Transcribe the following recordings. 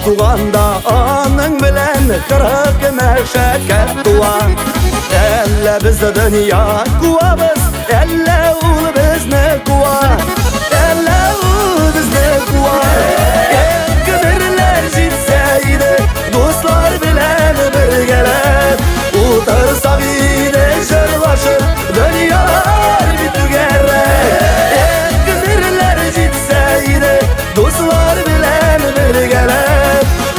Tuganda anın bilen kırık meşakkat tuan. Elle bizde dünya kuvamız, elle ul bizne kuva, elle ul bizne kuva. Ekbirler jitseydi, dostlar bilen birgeler. Utarsak yine jırlaşır, dünyalar bitügerler. Ekbirler jitseydi, dostlar bilen birgeler.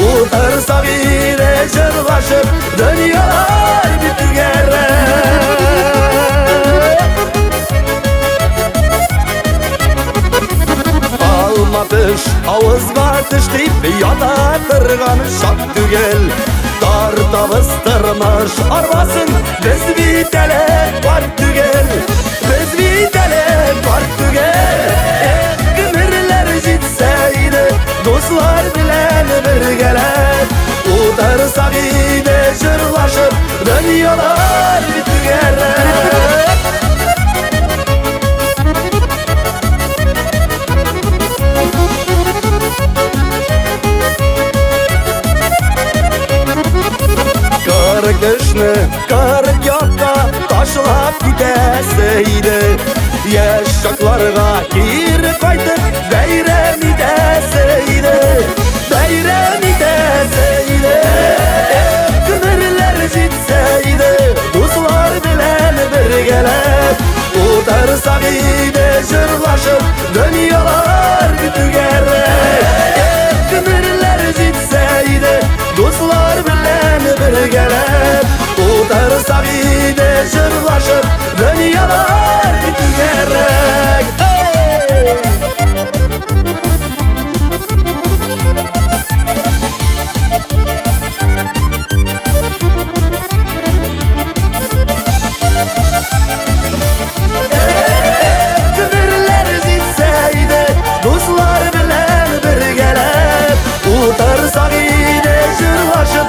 Utarsak yine jırlaşır, dünyalar bitügerler. Almamış ağızga tişteyip yata tırgan şak tügel. Darda bıstırmış arvasın, biz bitelek var tügel. Biz bitelek var tügel. Ekmirler jitseydi, dostlar bilen birgeler. Utarsak yine jırlaşır, dünyalar bitügerler. Kışını kırık yakka taşlap gideseydi, yaşaklarga geri kaytıp beyremi deseydi, beyremi deseydi. Ekmirler jitseydi, dostlar bilen birgeler. Utarsak yine jırlaşır, dünyalar bitügerler. Ekmirler jitseydi, dostlar bilen birgeler. Utarsak yine jırlaşır, dünyalar bitügerler. Ekmirler jitseydi, dostlar bilen birgeler. Utarsak yine jırlaşır,